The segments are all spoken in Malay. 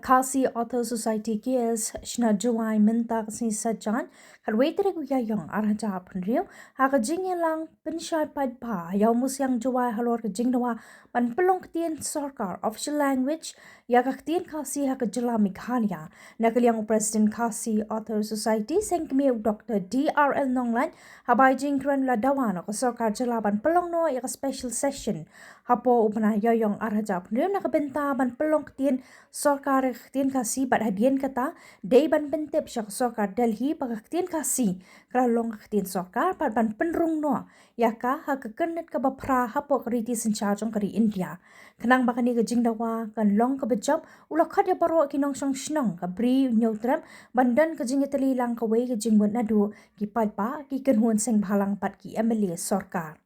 KAS Author Society KAS shna juai minta kasi sajan kalwaitere gu Ïaiong arhaja punrio haga jingyalang pensyai padpa yaw musyang juai halor ke jingdawa ban Pynlong ketien sorkar official language ya ketien KAS haga jylla Meghalaya nakaliang President KAS Author Society sengkemi Dr. DRL Nonglan habai jingkran la dawa no sorkar jylla ban Pynlong no ya special session hapoh Bnai Ïaiong arhaja punrio nakabenta ban Pynlong ketien sorkar ketien KAS bat hadian kata day ban bentep syak sorkar Delhi bag ketien KAS kralong ketien sorkar pat ban penrung no iaka hakakenet ka bapra hapoh keriti sencajong kari India kenang bakani ke jingdawa kan long ke bejap ulah khat ya baro kinong song shnong ka bri nyotram bandan ke jingeteli lang ka wei ke jingwat nadu ki padpa ki kenhuan seng bhalang pat ki MLA sorkar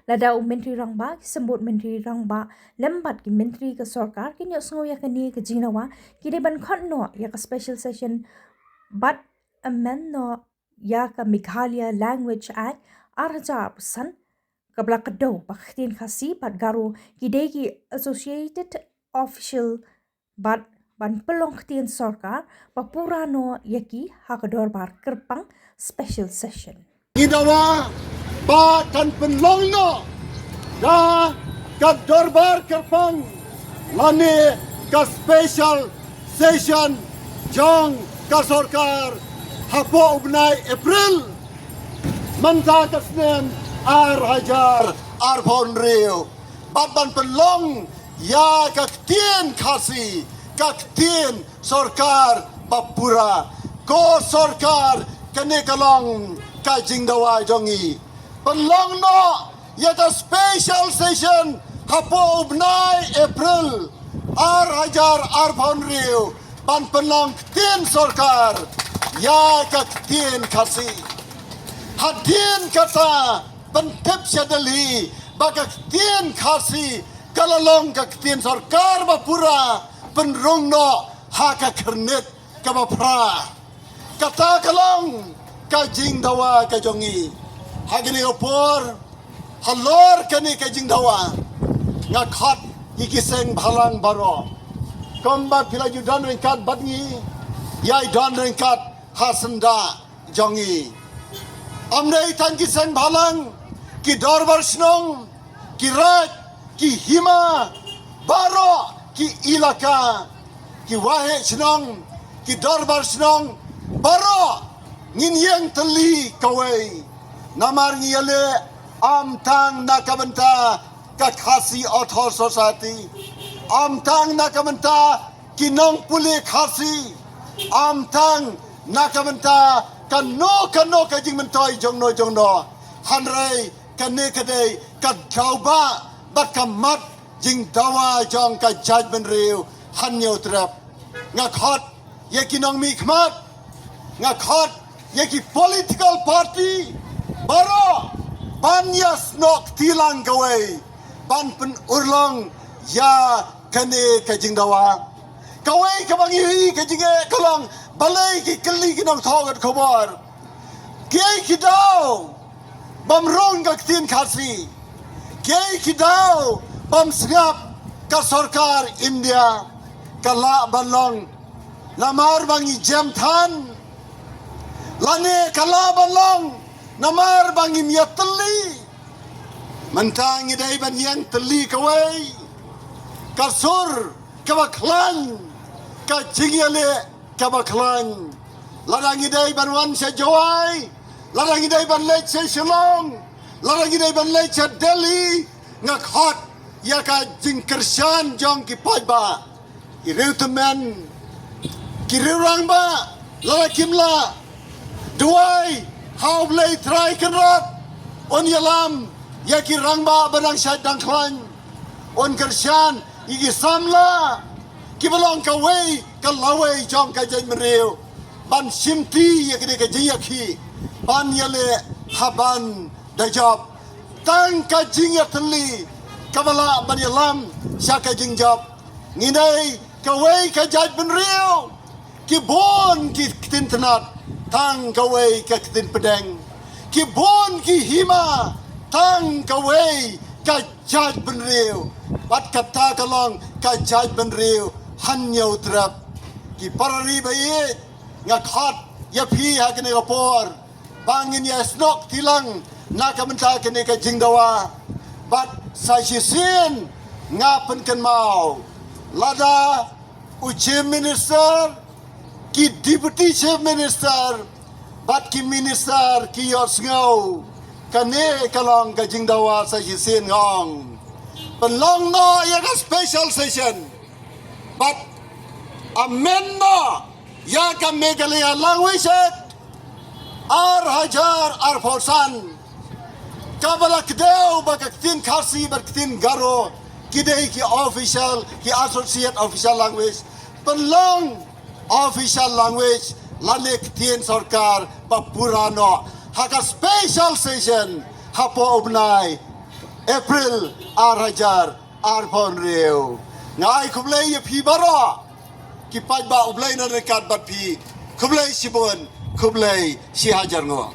Ladau Menteri Rangba sembut Menteri Rangba lembat ki Menteri ke sorkar ki nyok sengo ya kani ke jingnawa ki de ban khot no ya ka special session but amend no ya ka Meghalaya Language Act arja pesan kabla kedo bakhtien KAS pat garu ki de ki associated official but ban Pynlong ketien sorkar papura no yaki hakador bar kerpang special session Dawa ba kan Pynlong no da ka dorbar kerpang lani ka special session jong ka sorkar hapoh Bnai April manta kasnem hajar ponrio ban Pynlong ya ka ketien KAS ka ketien sorkar papura ko sorkar kene kalong ka jingdawa jongi Pynlong no yata special session hapoh Bnai April hajar ponrio ban Pynlong ketien sorkar ya ka ketien KAS hadien kata pentep syadali baka ketien KAS kalalong ka ketien sorkar bapura penrung no haka kernet ka bapra kata kalong ka jingdawa ka jongi hagini opor halor kani ka jingdawa ngakhat ikiseng bhalang baro komba pila judan ringkat badngi yai don ringkat hasenda jongi amrei tan kiseng bhalang ki dorbar snong ki rat ki hima baro ki iaka ki wahe snong ki dorbar snong baro nginyang teli kawai namar ngiyale amtang nakabenta ka KAS Author Society amtang nakabenta kinong puli KAS amtang nakabenta kano ka jingmentoy jongno hanrei kane kadei ka gauba bakamat jingdawa jong ka judgment riu hanyo trap ngakhot ye kinong mikmat ngakhot yaki political party baro banyas nok tilang gawai ban pen urlong ya kane ka jingdawa gawai ka bangi ka jinge kolong balai ki kali kinong thogat khobor kei kidao bamrong ka ketien KAS kei kidao bam sngap ka sorkar India kala balong lamar bangi jam than lane kala balong namar bangi miateli mentang idai ban yang teli kawai kasur kabaklan ka jingyale kabaklan ladang idai ban wan sa jawai ladang idai ban lech sa Shillong ladang idai ban lech sa Delhi ngakhot ya ka jingkershan jong ki paiba iriu temen kiriu rangba la kimla duai hau blai try kerat on yalam ya ki rangba badang syad dangklan on kershan igi samla ki belong ka wei ka lawei jong ka jai meriu ban simti ya ki ka jiyaki ban yale haban dajab tang ka jingya teli kabala ban yalam syaka jingjab nginai ka wei ka jai meriu ki bon ki tintenat tang kawai ka ketin pedang ki bon ki hima tang kawai ka jaj benriu bat kata kalong ka jaj benriu hanyau trap ki parari bai nga khat ya phi ha kene kapor bangin ya snok tilang na kamenta kene ka jingdawa but sa sin nga penken mau lada chief minister ki deputy chief minister but ki minister ki yos ngau kane kalong ka jingdawa sa sin ngong Pynlong no iaka special session but amen no iaka Meghalaya language hajar forsan kabalak deu bakaktin kharsi bakaktin garo kidei ki official ki associate official language Pynlong official language lanek tien sorkar papurano haka special session hapoh Bnai April hajar phonreu ngai kublai ya phi baro ki paj ba ublai na rekat bat phi kublai sibon kublai si hajar ngo